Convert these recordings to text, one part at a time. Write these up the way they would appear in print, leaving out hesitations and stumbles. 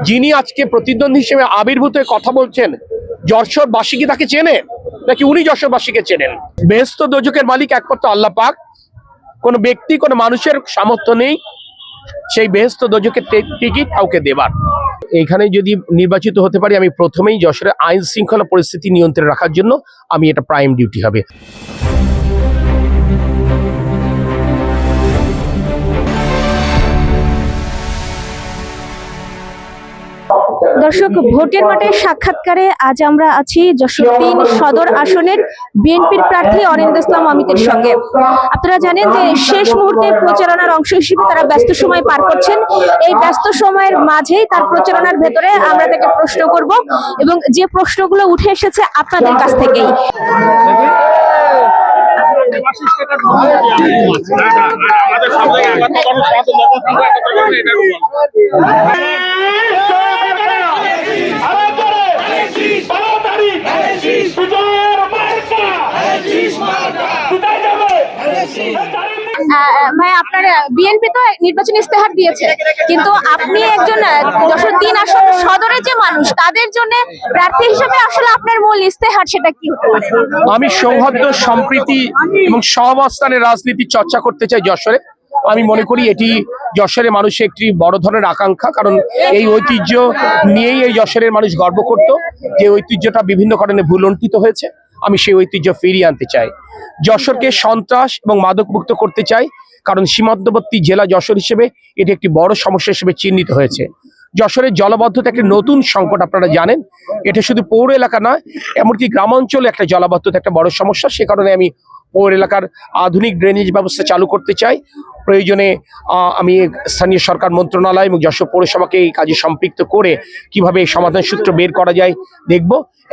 যিনি আজকে প্রতিদ্বন্দ্বী হিসেবে আবির্ভূত হয়ে কথা বলছেন, যশোরবাসী কি তাকে চেনে নাকি উনি যশোরবাসীকে চেনেন? বেহেশত দোজখের মালিক একমাত্র আল্লাহ পাক। কোনো ব্যক্তি কোনো মানুষের সামর্থ্য নেই সেই বেহেশত দোজখের টিকিট কাউকে দেবার। এইখানে যদি নির্বাচিত হতে পারি, আমি প্রথমেই যশোরের আইন শৃঙ্খলা পরিস্থিতি নিয়ন্ত্রণে রাখার জন্য আমি এটা প্রাইম ডিউটি হবে। দর্শক, ভোটের মাঠে সাক্ষাৎকারে আজ আমরা আছি যশোর ৩ সদর আসনের বিএনপির প্রার্থী অনিন্দ ইসলাম অমিতের সঙ্গে। আপনারা জানেন যে শেষ মুহূর্তে প্রচারণার অংশ হিসেবে তারা ব্যস্ত সময় পার করছেন। এই ব্যস্ত সময়ের মাঝেই তার প্রচারণার ভেতরে আমরা তাকে প্রশ্ন করব এবং যে প্রশ্নগুলো উঠে এসেছে আপনাদের কাছ থেকেই। ভাই, আপনার বিএনপি তো নির্বাচনী ইস্তেহার দিয়েছে, কিন্তু আপনি একজন যশোর ৩ আসন সদরের যে মানুষ, তাদের জন্য প্রার্থী হিসেবে আসলে আপনার মূল ইস্তেহার সেটা কি হতে পারে? আমি সৌহার্দ্য, সম্প্রীতি এবং সহাবস্থানের রাজনীতি চর্চা করতে চাই যশোরে। আমি মনে করি এটি যশোরের মানুষের একটি বড় ধরনের আকাঙ্ক্ষা, কারণ এই ঐতিহ্য নিয়েই এই যশোরের মানুষ গর্ব করত। যে ঐতিহ্যটা বিভিন্ন কারণে ভুলণ্ঠিত হয়েছে, আমি সেই ঐতিহ্য ফিরিয়ে আনতে চাই। যশোরকে সন্ত্রাস এবং মাদকমুক্ত করতে চাই, কারণ সীমান্তবর্তী জেলা যশোর হিসেবে এটি একটি বড় সমস্যা হিসেবে চিহ্নিত হয়েছে। যশোরের জলাবদ্ধতা একটি নতুন সংকট, আপনারা জানেন। এটা শুধু পৌর এলাকা নয়, এমনকি গ্রামাঞ্চলে একটা জলাবদ্ধতা একটা বড় সমস্যা। সে কারণে আমি পৌর এলাকার আধুনিক ড্রেনেজ ব্যবস্থা চালু করতে চাই। প্রয়োজনে আমি স্থানীয় সরকার মন্ত্রণালয় এবং যশোর পৌরসভাকে এই কাজে সম্পৃক্ত করে কিভাবে এই সমাধান সূত্র বের করা যায় দেখব।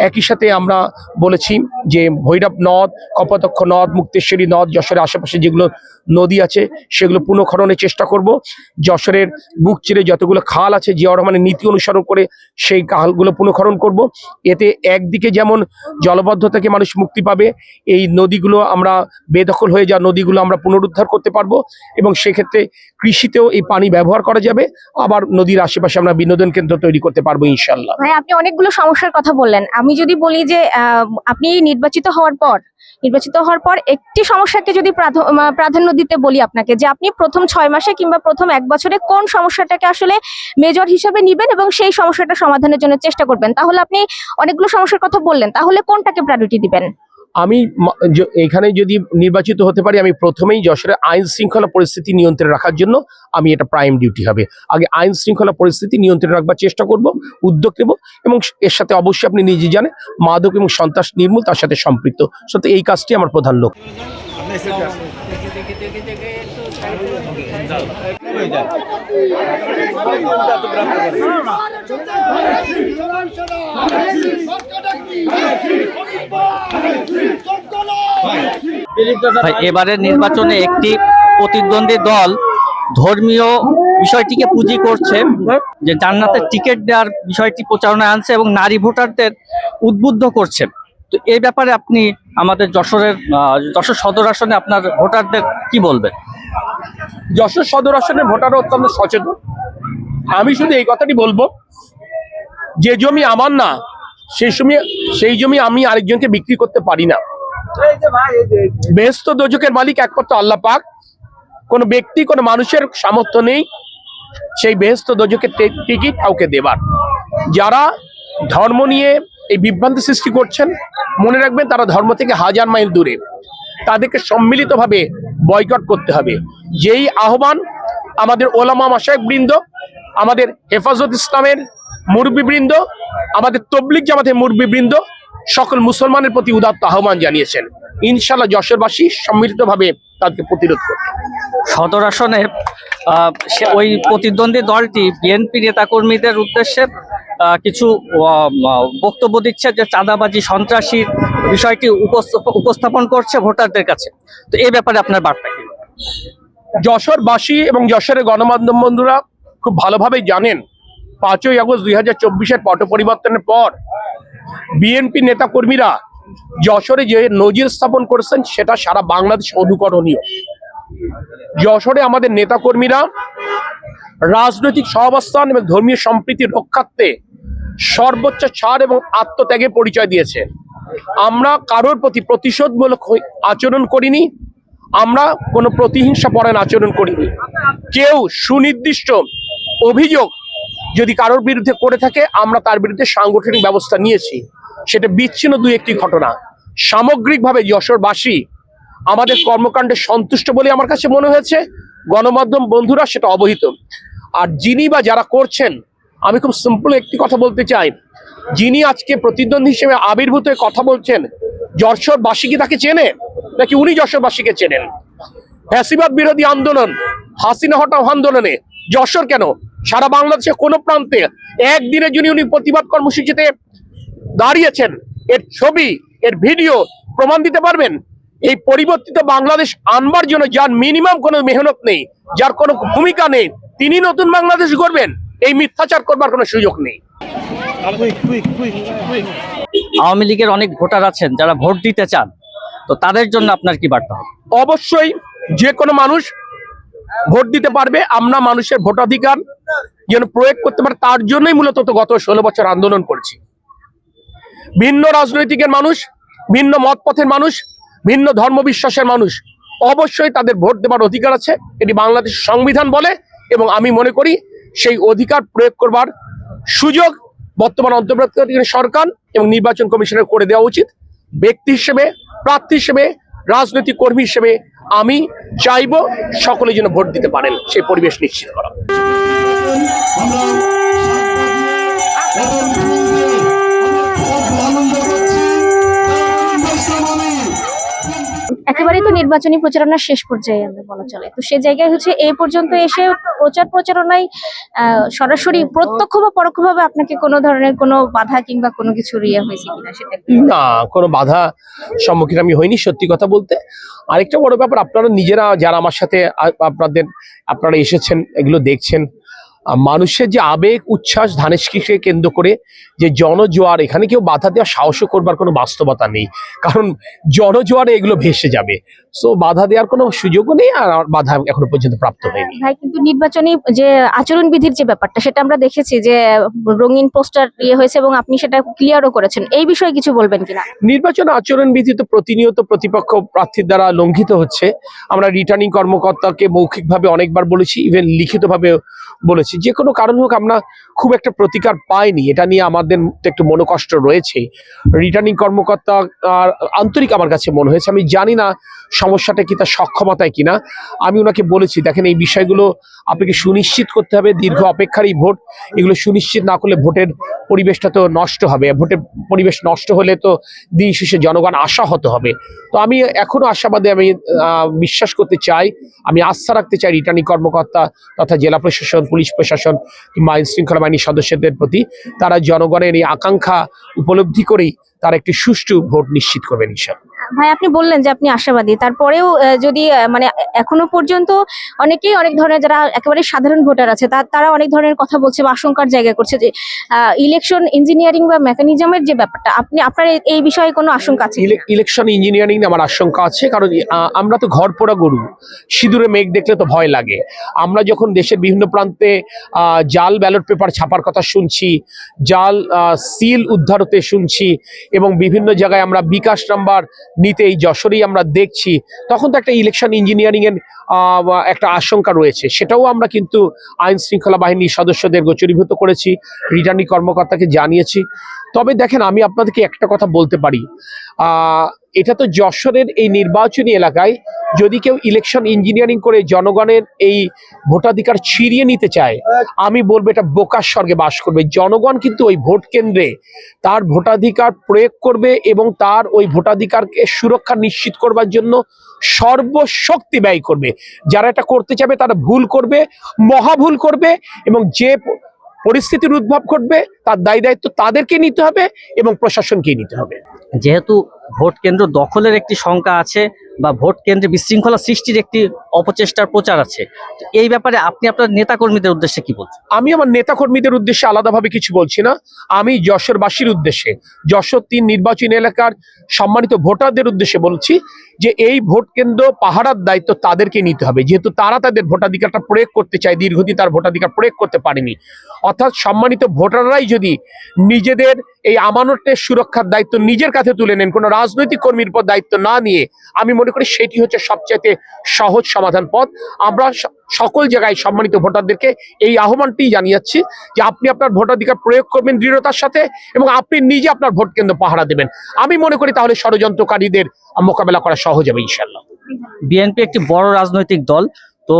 একই সাথে আমরা বলেছি যে ভৈরব নদ, কপোতাক্ষ নদ, মুক্তেশ্বরী নদ, যশোরের আশেপাশে যেগুলো নদী আছে সেগুলো পুনঃখননের চেষ্টা করব। যশোরের বুক চিরে যতগুলো খাল আছে, জিয়াউর রহমানের নীতি অনুসরণ করে সেই খালগুলো পুনঃখনন করব। এতে একদিকে যেমন জলবদ্ধতা থেকে মানুষ মুক্তি পাবে, এই নদীগুলো আমরা বেদখল হয়ে যাওয়া নদীগুলো আমরা পুনরুদ্ধার করতে পারবো এবং সেক্ষেত্রে কৃষিতেও এই পানি ব্যবহার করা যাবে। আবার নদীর আশেপাশে আমরা বিনোদন কেন্দ্র তৈরি করতে পারবো ইনশাল্লাহ। ভাই, আপনি অনেকগুলো সমস্যার কথা বললেন। আমি যদি বলি যে আপনি নির্বাচিত হওয়ার পর একটি সমস্যাকে যদি প্রাধান্য দিতে বলি আপনাকে, যে আপনি প্রথম 6 মাসে কিংবা প্রথম 1 বছরে কোন সমস্যাটাকে আসলে মেজর হিসেবে নিবেন এবং সেই সমস্যাটা সমাধানের জন্য চেষ্টা করবেন, তাহলে আপনি অনেকগুলো সমস্যার কথা বললেন, তাহলে কোনটাকে প্রায়োরিটি দিবেন? আমি এখানে যদি নির্বাচিত হতে পারি, আমি প্রথমেই যশোরের আইন শৃঙ্খলা পরিস্থিতি নিয়ন্ত্রণে রাখার জন্য আমি এটা প্রাইম ডিউটি হবে। আগে আইন শৃঙ্খলা পরিস্থিতি নিয়ন্ত্রণে রাখবার চেষ্টা করব, উদ্যোগ নেব এবং এর সাথে অবশ্যই আপনি নিজে জানেন মাদক এবং সন্ত্রাস নির্মূল তার সাথে সম্পৃক্ত। সত্যি এই কাজটি আমার প্রধান লক্ষ্য। এবারের নির্বাচনে একটি প্রতিদ্বন্দ্বী দল ধর্মীয় বিষয়টিকে পুঁজি করছে, যে জান্নাতের টিকিট দেওয়ার বিষয়টি প্রচারণায় আনছে এবং নারী ভোটারদের উদ্বুদ্ধ করছে। তো এই ব্যাপারে আপনি আমাদের যশোর সদর আসনে আপনার ভোটারদের কি বলবেন? যশোর সদর আসনের ভোটাররা অত্যন্ত সচেতন। আমি শুধু এই কথাটি বলবো, যে জমি আমার না সেই জমি আমি আরেকজনকে বিক্রি করতে পারি না। বেহেশত দোজখের মালিক একমাত্র আল্লাহ পাক। কোনো ব্যক্তি কোনো মানুষের সামর্থ্য নেই সেই বেহেশত দোজখের টিকিট কাউকে দেবার। যারা ধর্ম নিয়ে এই বিভ্রান্তি সৃষ্টি করছেন, মনে রাখবেন তারা ধর্ম থেকে 1000 মাইল দূরে। তাদেরকে সম্মিলিতভাবে বয়কট করতে হবে। যেই আহ্বান আমাদের ওলামা মাশায়েখ বৃন্দ, আমাদের হেফাজত ইসলামের মুরব্বীবৃন্দ, আমাদের তবলিগ জামাতের মুরব্বীবৃন্দ সকল মুসলমানের প্রতি উদাত্ত আহ্বান জানিয়েছেন। ইনশাআল্লাহ যশোরবাসী সম্মিলিতভাবে তাদেরকে প্রতিরোধ করবে। সদর আসনে ওই প্রতিদ্বন্দ্বী দলটি বিএনপি নেতাকর্মীদের উদ্দেশ্যে কিছু বক্তব্য দিচ্ছে, যে চাঁদাবাজি, সন্ত্রাসী বিষয়টি উপস্থাপন করছে ভোটারদের কাছে। তো এই ব্যাপারে আপনার বার্তা কি? যশোরবাসী এবং যশোরের গণমাধ্যম বন্ধুরা খুব ভালোভাবেই জানেন, 5ই আগস্ট 2024-এর পট পরিবর্তনের পর বিএনপি নেতাকর্মীরা যশোরে যে নজির স্থাপন করেছেন সেটা সারা বাংলাদেশ অনুকরণীয়। যশোরে আমাদের নেতাকর্মীরা রাজনৈতিক সহাবস্থান এবং ধর্মীয় সম্প্রীতি রক্ষার্থে সর্বোচ্চ ছাড় এবং আত্মত্যাগের পরিচয় দিয়েছে। আমরা কারোর প্রতি প্রতিশোধমূলক আচরণ করিনি, আমরা কোনো প্রতিহিংসা পরায়ণ আচরণ করিনি। কেউ সুনির্দিষ্ট অভিযোগ যদি কারোর বিরুদ্ধে করে থাকে আমরা তার বিরুদ্ধে সাংগঠনিক ব্যবস্থা নিয়েছি। সেটা বিচ্ছিন্ন দুই একটি ঘটনা। সামগ্রিকভাবে যশোরবাসী আমাদের কর্মকাণ্ডে সন্তুষ্ট বলে আমার কাছে মনে হয়েছে। গণমাধ্যম বন্ধুরা সেটা অবহিত। আর যিনি বা যারা করছেন, আমি খুব সিম্পল একটি কথা বলতে চাই, যিনি আজকে প্রতিদ্বন্দ্বী হিসেবে আবির্ভূত হয়ে কথা বলছেন, যশোরবাসী কি তাকে চেনে নাকি উনি যশোরবাসীকে চেনেন? ফ্যাসিবাদ বিরোধী আন্দোলন, হাসিনা হটাও আন্দোলনে যশোর কেন, সারা বাংলাদেশের কোনো প্রান্তে একদিনের জন্য উনি প্রতিবাদ কর্মসূচিতে দাঁড়িয়েছেন, এর ছবি, এর ভিডিও প্রমাণ দিতে পারবেন? এই পরিবর্তিত বাংলাদেশ আনবার জন্য যার মিনিমাম কোনো মেহনত নেই, যার কোনো ভূমিকা নেই, তিনি নতুন বাংলাদেশ গড়বেন, এই মিথ্যাচার করবার কোনো সুযোগ নেই। আওয়ামী লীগের অনেক ভোটার আছেন যারা ভোট দিতে চান, তো তাদের জন্য আপনার কি বার্তা হবে? অবশ্যই যে কোনো মানুষ ভোট দিতে পারবে। আমরা মানুষের ভোটাধিকার যেন প্রয়োগ করতে পারে তার জন্যই মূলত তো গত 16 বছর আন্দোলন করেছি। ভিন্ন রাজনৈতিকের মানুষ, ভিন্ন মতপথের মানুষ, ভিন্ন ধর্ম বিশ্বাসের মানুষ অবশ্যই তাদের ভোট দেবার অধিকার আছে, এটি বাংলাদেশ সংবিধান বলে। এবং আমি মনে করি সেই অধিকার প্রয়োগ করবার সুযোগ বর্তমান অন্তর্বর্তীকালীন সরকার এবং নির্বাচন কমিশনের করে দেওয়া উচিত। ব্যক্তি হিসেবে, প্রার্থী হিসেবে, রাজনৈতিক কর্মী হিসেবে আমি চাইব সকলে যেন ভোট দিতে পারেন, সেই পরিবেশ নিশ্চিত করা। একেবারেই তো নির্বাচনী প্রচারণার শেষ পর্যায়ে আমরা বলা চলে, তো সে জায়গায় হচ্ছে এই পর্যন্ত এসে প্রচারণায় সরাসরি প্রত্যক্ষ বা পরোক্ষভাবে আপনাকে কোনো ধরনের কোনো বাধা কিংবা কোনো কিছু হয়েছে কিনা সেটা? না, কোনো বাধা সম্মুখীন আমি হইনি সত্যি কথা বলতে। আরেকটা বড় ব্যাপার, আপনারা নিজেরা যারা আমার সাথে আপনারা এসেছেন, এগুলো দেখছেন, মানুষের যে আবেগ উচ্ছ্বাস ধানেশকে কেন্দ্র করে যে জনজোয়ার, এখানে কেউ বাধা দেওয়ার সাহস করবার কোনো বাস্তবতা নেই, কারণ জনজোয়ারে এগুলো ভেসে যাবে। সো বাধা দেওয়ার কোনো সুযোগও নেই, আর বাধা এখনো পর্যন্ত প্রাপ্ত হয়নি। ভাই, কিন্তু নির্বাচনী যে আচরণবিধির যে ব্যাপারটা সেটা আমরা দেখেছি যে রঙিন পোস্টার হয়েছে এবং আপনি সেটা ক্লিয়ারও করেছেন, এই বিষয়ে কিছু বলবেন কিনা? নির্বাচন আচরণবিধি তো প্রতিনিয়ত প্রতিপক্ষ প্রার্থীর দ্বারা লঙ্ঘিত হচ্ছে। আমরা রিটার্নিং কর্মকর্তাকে মৌখিকভাবে অনেকবার বলেছি, ইভেন লিখিতভাবে বলেছি। যে কোনো কারণ হোক আমরা খুব একটা প্রতিকার পাইনি, এটা নিয়ে আমাদের একটু মনোকষ্ট রয়েছে। রিটার্নিং কর্মকর্তা আন্তরিক আমার কাছে মনে হয়েছে, আমি জানি না সমস্যাটা কি তার সক্ষমতায় কিনা। আমি ওনাকে বলেছি, দেখেন এই বিষয়গুলো আপনাকে সুনিশ্চিত করতে হবে, দীর্ঘ অপেক্ষার এই ভোট, এগুলো সুনিশ্চিত না করলে ভোটের পরিবেশটা তো নষ্ট হবে। ভোটের পরিবেশ নষ্ট হলে তো দিন শেষে জনগণ আশাহত হবে। তো আমি এখনো আশাবাদী, আমি বিশ্বাস করতে চাই, আমি আস্থা রাখতে চাই রিটার্নিং কর্মকর্তা তথা জেলা প্রশাসন, পুলিশ প্রশাসন কিংবা আইন শৃঙ্খলা বাহিনীর সদস্যদের প্রতি। তারা জনগণের এই আকাঙ্ক্ষা উপলব্ধি করেই তারা একটি সুষ্ঠু ভোট নিশ্চিত করবেন ইনশাআল্লাহ। ভাই, আপনি বললেন যে আপনি আশাবাদী, তারপরেও যদি মানে এখনো পর্যন্ত অনেকেই অনেক ধরনের যারা একেবারে সাধারণ ভোটার আছে তারা অনেক ধরনের কথা বলছে বা আশঙ্কার জায়গা করছে যে ইলেকশন ইঞ্জিনিয়ারিং বা মেকানিজমের যে ব্যাপারটা, আপনার এই বিষয়ে কোনো আশঙ্কা আছে? ইলেকশন ইঞ্জিনিয়ারিং আমার আশঙ্কা আছে, কারণ আমরা তো ঘর পোড়া গরু, সিঁদুরে মেঘ দেখলে তো ভয় লাগে। আমরা যখন দেশের বিভিন্ন প্রান্তে জাল ব্যালট পেপার ছাপার কথা শুনছি, জাল সিল উদ্ধার হতে শুনছি, এবং বিভিন্ন জায়গায় আমরা বিকাশ নাম্বার নিতে এই যশোরেই আমরা দেখছি, তখন তো একটা ইলেকশন ইঞ্জিনিয়ারিং এর একটা আশঙ্কা রয়েছে। সেটাও আমরা কিন্তু আইন শৃঙ্খলা বাহিনীর সদস্যদের গোচরীভূত করেছি, রিটার্নিং কর্মকর্তাকে জানিয়েছি। তবে দেখেন, আমি আপনাদেরকে একটা কথা বলতে পারি, এটা তো যশোরের এই নির্বাচনী এলাকায় যদি কেউ ইলেকশন ইঞ্জিনিয়ারিং করে জনগণের এই ভোটাধিকার ছিনিয়ে নিতে চায়, আমি বলবো এটা বোকার স্বর্গে বাস করবে। জনগণ কিন্তু ওই ভোট কেন্দ্রে তার ভোটাধিকার প্রয়োগ করবে এবং তার ওই ভোটাধিকারকে সুরক্ষা নিশ্চিত করবার জন্য সর্বশক্তি ব্যয় করবে। যারা এটা করতে চাবে তারা ভুল করবে, মহাভুল করবে, এবং যে পরিস্থিতির উদ্ভব ঘটবে তার দায় দায়িত্ব তাদেরকে নিতে হবে এবং প্রশাসনকেই নিতে হবে। যেহেতু ভোট কেন্দ্র দখলের একটি শঙ্কা আছে, বা ভোট কেন্দ্রে বিশৃঙ্খলা সৃষ্টির একটি অপচেষ্টার প্রচার আছে। তো এই ব্যাপারে আপনি আপনার নেতাকর্মীদের উদ্দেশ্যে কি বলছেন? আমি আমার নেতাকর্মীদের উদ্দেশ্যে আলাদাভাবে কিছু বলছি না, আমি যশোরবাসীর উদ্দেশ্যে, যশোর 3 নির্বাচনী এলাকার সম্মানিত ভোটারদের উদ্দেশ্যে বলছি যে এই ভোট কেন্দ্র পাহারার দায়িত্ব তাদেরকে নিতে হবে, যেহেতু তারা তাদের ভোটাধিকারটা প্রয়োগ করতে চায়, দীর্ঘদিন তার ভোটাধিকার প্রয়োগ করতে পারেনি। অর্থাৎ সম্মানিত ভোটাররাই যদি নিজেদের এই আমানতের সুরক্ষার দায়িত্ব নিজের কাছে তুলে নেন, কোনো রাজনৈতিক কর্মীর উপর দায়িত্ব না নিয়ে, আমি মনে করি সেটি হচ্ছে সবচাইতে সহজ সমাধান পথ। আমরা সকল জায়গায় সম্মানিত ভোটারদেরকে এই আহ্বানটি জানিয়েছি যে আপনি আপনার ভোটাধিকার প্রয়োগ করবেন দৃঢ়তার সাথে এবং আপনি নিজে আপনার ভোট কেন্দ্র পাহারা দেবেন। আমি মনে করি তাহলে ষড়যন্ত্রকারীদের মোকাবেলা করা সহজ হবে ইনশাল্লাহ। বিএনপি একটি বড় রাজনৈতিক দল, তো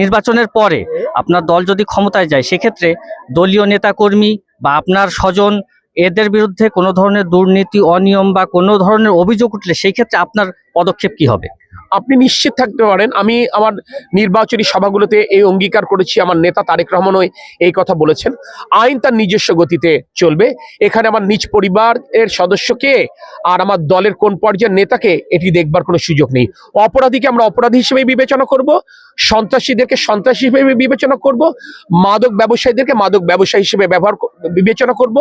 নির্বাচনের পরে আপনার দল যদি ক্ষমতায় যায়, সেক্ষেত্রে দলীয় নেতাকর্মী বা আপনার স্বজন এদের বিরুদ্ধে কোনো ধরনের দুর্নীতি, অনিয়ম বা কোনো ধরনের অভিযোগ উঠলে সেই ক্ষেত্রে আপনার পদক্ষেপ কি হবে? আপনি নিশ্চিত থাকতে পারেন, আমি আমার নির্বাচনী সভাগুলোতে এই অঙ্গীকার করেছি, আমার নেতা তারেক রহমানও এই কথা বলেছেন, আইন তার নিজস্ব গতিতে চলবে। এখানে আমার নিজ পরিবারের সদস্যকে আর আমার দলের কোন পর্যায়ের নেতাকে এটি দেখবার কোনো সুযোগ নেই। অপরাধীকে আমরা অপরাধী হিসেবে বিবেচনা করব, সন্ত্রাসীদেরকে সন্ত্রাসী হিসেবে বিবেচনা করব, মাদক ব্যবসায়ীদেরকে মাদক ব্যবসায়ী হিসেবে বিবেচনা করব,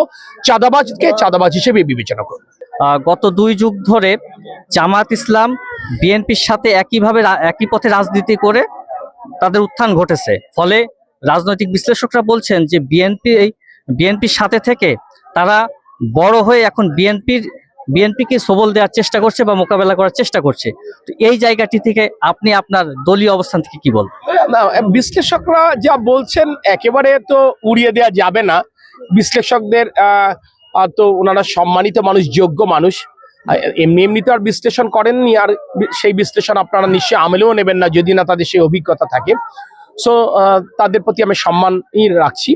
চাঁদাবাজকে চাঁদাবাজ হিসেবে বিবেচনা করব। গত 2 যুগ ধরে জামাত ইসলাম বিএনপির সাথে একই পথে রাজনীতি করে তাদের উত্থান ঘটেছে। ফলে রাজনৈতিক বিশ্লেষকরা বলছেন যে বিএনপির সাথে থেকে তারা বড় হয়ে এখন বিএনপিকে সবল দেওয়ার চেষ্টা করছে বা মোকাবেলা করার চেষ্টা করছে। তো এই জায়গাটি থেকে আপনি আপনার দলীয় অবস্থান থেকে কি বলবেন? না, বিশ্লেষকরা যা বলছেন একেবারে তো উড়িয়ে দেওয়া যাবে না। বিশ্লেষকদের তো ওনারা সম্মানিত মানুষ, যোগ্য মানুষ, এমনি এমনি তো আর বিশ্লেষণ করেননি, আর সেই বিশ্লেষণ আপনারা নিশ্চয়ই আমলেও নেবেন না যদি না তাদের সেই অভিজ্ঞতা থাকে। সো তাদের প্রতি আমি সম্মানই রাখছি।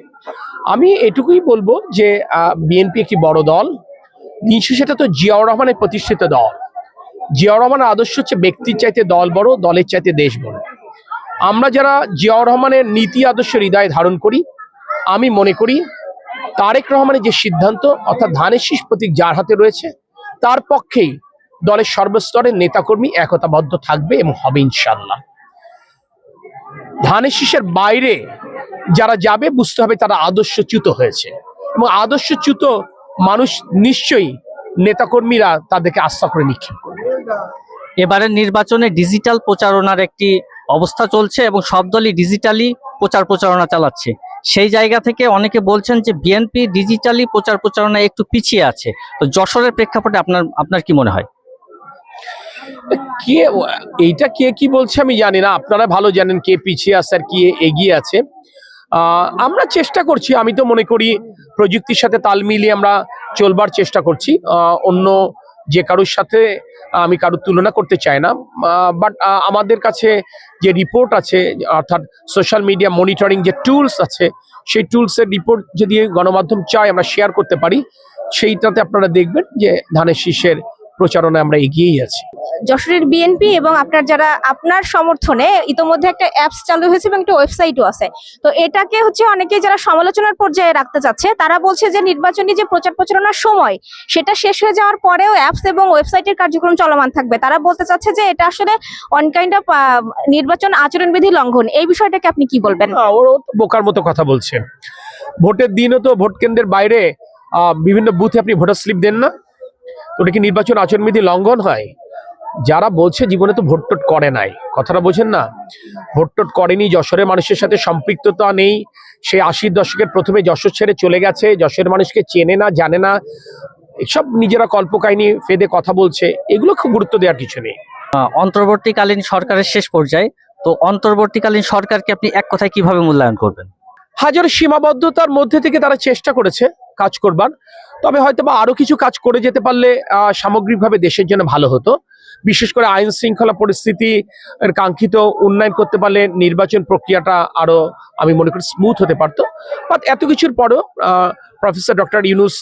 আমি এটুকুই বলবো যে বিএনপি একটি বড় দল, সেটা তো জিয়াউর রহমানের প্রতিষ্ঠিত দল। জিয়াউর রহমানের আদর্শ হচ্ছে ব্যক্তির চাইতে দল বড়, দলের চাইতে দেশ বড়। আমরা যারা জিয়াউর রহমানের নীতি আদর্শ হৃদয়ে ধারণ করি, আমি মনে করি তারেক রহমানের যে সিদ্ধান্ত, অর্থাৎ ধানের শীষ প্রতীক যার হাতে রয়েছে, তার পক্ষেই দলের সর্বস্তরের নেতাকর্মী একতাবদ্ধ থাকবে এবং হবে ইনশাল্লাহ। ধানের শীষের বাইরে যারা যাবে বুঝতে হবে তারা আদর্শচ্যুত হয়েছে, এবং আদর্শচ্যুত মানুষ নিশ্চয়ই নেতাকর্মীরা তাদেরকে আস্থা করে নিক্ষেপ করবে। এবারের নির্বাচনে ডিজিটাল প্রচারণার একটি অবস্থা চলছে এবং সব দলই ডিজিটালি প্রচারণা চালাচ্ছে। সেই জায়গা থেকে অনেকে বলছেন যে বিএনপি ডিজিটালি প্রচারণা একটু পিছিয়ে আছে। তো যশোরের প্রেক্ষাপটে আপনার কি মনে হয়? কে এইটা কে কি বলছে আমি জানি না, আপনারা ভালো জানেন কে পিছিয়ে আছে আর কে এগিয়ে আছে। আমরা চেষ্টা করছি, আমি তো মনে করি প্রযুক্তির সাথে তাল মিলিয়ে আমরা চলবার চেষ্টা করছি। অন্য যে কারোর সাথে আমি কারোর তুলনা করতে চাই না, বাট আমাদের কাছে যে রিপোর্ট আছে, অর্থাৎ সোশ্যাল মিডিয়া মনিটরিং যে টুলস আছে, সেই টুলসের রিপোর্ট যদি গণমাধ্যম চায় আমরা শেয়ার করতে পারি, সেইটাতে আপনারা দেখবেন যে ধানের শীষের প্রচারণায় আমরা এগিয়েই আছি। যশোরের বিএনপি এবং আপনার সমর্থনে ইতোমধ্যে একটা অ্যাপস চালু হয়েছে এবং একটা ওয়েবসাইটও আছে। তো এটাকে অনেকে যারা সমালোচনার পর্যায়ে রাখতে চাচ্ছে, তারা বলছে যে নির্বাচনী যে প্রচারণার সময় সেটা শেষ হয়ে যাওয়ার পরেও অ্যাপস এবং ওয়েবসাইটের কার্যক্রম চলমান থাকবে। তারা বলতে চাচ্ছে যে এটা আসলে অন কাইন্ড অফ নির্বাচন আচরণবিধি লঙ্ঘন। এই বিষয়টাকে আপনি কি বলবেন? ওরও তো বোকার মতো কথা বলছে। ভোটের দিনও তো ভোট কেন্দ্রের বাইরে বিভিন্ন বুথে আপনি ভোটার স্লিপ দেন না, ওটা কি নির্বাচন আচরণবিধি লঙ্ঘন হয়? যারা বলছে জীবনে তো ভোট টোট করে নাই, কথাটা বোঝেন না। ভোট টোট করেনি, যশোরের মানুষের সাথে সম্পৃক্ততা নেই, সে 80-র দশকের প্রথমে যশোর ছেড়ে চলে গেছে, যশোরের মানুষকে চেনে না, জানে না, এসব নিজেরা কল্পকাহিনী ফেদে কথা বলছে, এগুলো খুব গুরুত্ব দেওয়ার কিছু নেই। অন্তর্বর্তীকালীন সরকারের শেষ পর্যায়ে, তো অন্তর্বর্তীকালীন সরকারকে আপনি এক কথায় কিভাবে মূল্যায়ন করবেন? হাজারো সীমাবদ্ধতার মধ্যে থেকে তারা চেষ্টা করেছে কাজ করবার, তবে হয়তো বা আরো কিছু কাজ করে যেতে পারলে সামগ্রিকভাবে দেশের জন্য ভালো হতো। বিশেষ করে আইন শৃঙ্খলা পরিস্থিতি কাঙ্ক্ষিত উন্নয়ন করতে পারলে নির্বাচন প্রক্রিয়াটা আরো আমি মনে করি স্মুথ হতে পারতো। বাট এত কিছুর পরেও প্রফেসর ডক্টর ইউনূস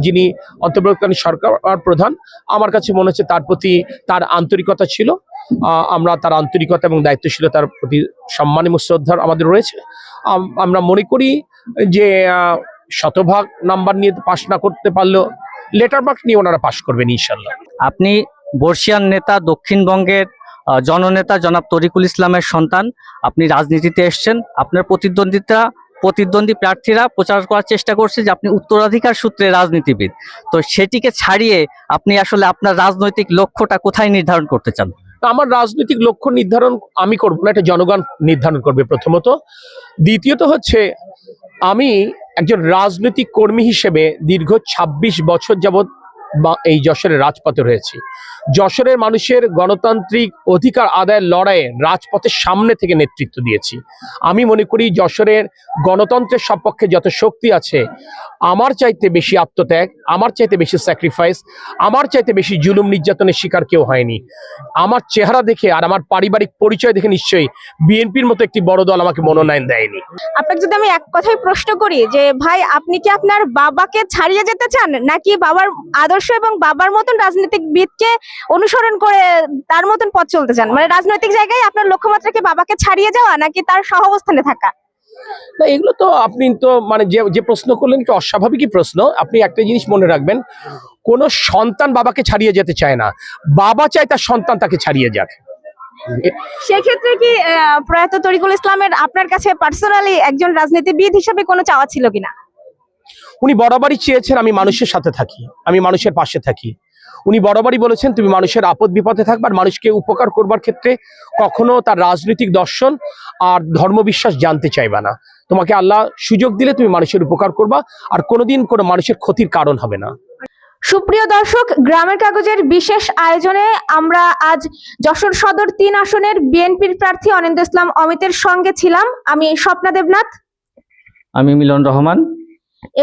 যিনি অন্তর্বর্তীকালীন সরকার প্রধান, আমার কাছে মনে হচ্ছে তার প্রতি তার আন্তরিকতা ছিল। আমরা তার আন্তরিকতা এবং দায়িত্বশীলতার প্রতি সম্মান এবং শ্রদ্ধা আমাদের রয়েছে। আমরা মনে করি যে শতভাগ নাম্বার নিয়ে পাশ না করতে পারলেও লেটার মার্ক নিয়ে ওনারা পাশ করবেন ইনশাল্লাহ। আপনি বর্ষিয়ান নেতা, দক্ষিণবঙ্গের জননেতা জনাব তরিকুল ইসলামের সন্তান। আপনি রাজনীতিতে এসেছেন, আপনার প্রতিদ্বন্দ্বী প্রার্থীরা প্রচার করার চেষ্টা করছে যে আপনি উত্তরাধিকার সূত্রে রাজনীতিবিদ। তো সেটিকে ছাড়িয়ে আপনি আসলে আপনার রাজনৈতিক লক্ষ্যটা কোথায় নির্ধারণ করতে চান? আমার রাজনৈতিক লক্ষ্য নির্ধারণ আমি করবো না, এটা জনগণ নির্ধারণ করবে প্রথমত। দ্বিতীয়ত হচ্ছে, আমি একজন রাজনৈতিক কর্মী হিসেবে দীর্ঘ ২৬ বছর যাবৎ এই যশোরের রাজপথে রয়েছি। যশোরের মানুষের গণতান্ত্রিক অধিকার আদায়ের লড়াইয়ে রাজপথের সামনে থেকে নেতৃত্ব দিয়েছি। আমি মনে করি যশোরের গণতন্ত্রের সপক্ষে যত শক্তি আছে, আমার চাইতে বেশি আত্মত্যাগ, আমার চাইতে বেশি স্যাক্রিফাইস, আমার চাইতে বেশি জুলুম নির্যাতনের শিকার কেউ হয়নি। আমার চেহারা দেখে আর আমার পারিবারিক পরিচয় দেখে নিশ্চয়ই বিএনপির মতো একটি বড় দল আমাকে মনোনয়ন দেয়নি। আপনাকে যদি আমি এক কথায় প্রশ্ন করি যে ভাই, আপনি কি আপনার বাবাকে ছাড়িয়ে যেতে চান, নাকি বাবার আদর্শ এবং বাবার মতন রাজনীতিবিদকে অনুসরণ করে তার মতন পথ চলতে চান? মানে রাজনৈতিক জায়গায় আপনার লক্ষ্যমাত্রা কি বাবাকে ছাড়িয়ে যাওয়া, নাকি তার সহাবস্থানে থাকা? না, এগুলো তো আপনি তো মানে যে প্রশ্ন করলেন একটু অস্বাভাবিকই প্রশ্ন। আপনি একটা জিনিস মনে রাখবেন, কোনো সন্তান বাবাকে ছাড়িয়ে যেতে চায় না, বাবা চায় তার সন্তান তাকে ছাড়িয়ে যাক। সেক্ষেত্রে কি প্রয়াত তরিকুল ইসলামের আপনার কাছে পার্সোনালি একজন রাজনীতিবিদ হিসেবে কোনো চাওয়া ছিল কিনা? উনি বরাবরই চেয়েছেন আমি মানুষের সাথে থাকি, আমি মানুষের পাশে থাকি। উনি বরাবরই বলেছেন তুমি মানুষের আপদ বিপদে থাকবা, আর মানুষকে উপকার করবার ক্ষেত্রে কখনো তার রাজনৈতিক দর্শন আর ধর্মবিশ্বাস জানতে চাইবা না। তোমাকে আল্লাহ সুযোগ দিলে তুমি মানুষের উপকার করবা, আর কোনোদিন কোনো মানুষের ক্ষতির কারণ হবে না। সুপ্রিয় দর্শক, গ্রামের কাগজের বিশেষ আয়োজনে আমরা আজ যশোর সদর ৩ আসনের বিএনপির প্রার্থী অনিন্দ ইসলাম অমিতের সঙ্গে ছিলাম। আমি স্বপ্না দেবনাথ, আমি মিলন রহমান,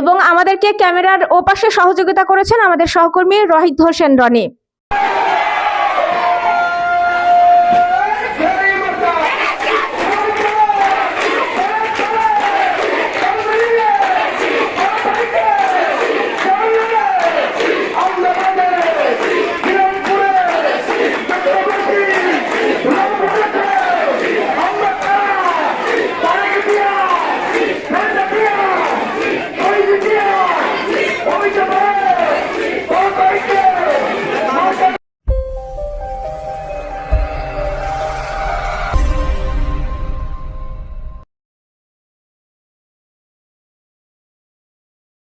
এবং আমাদেরকে ক্যামেরার ওপাশে সহযোগিতা করেছেন আমাদের সহকর্মী রহিত হোসেন রনি।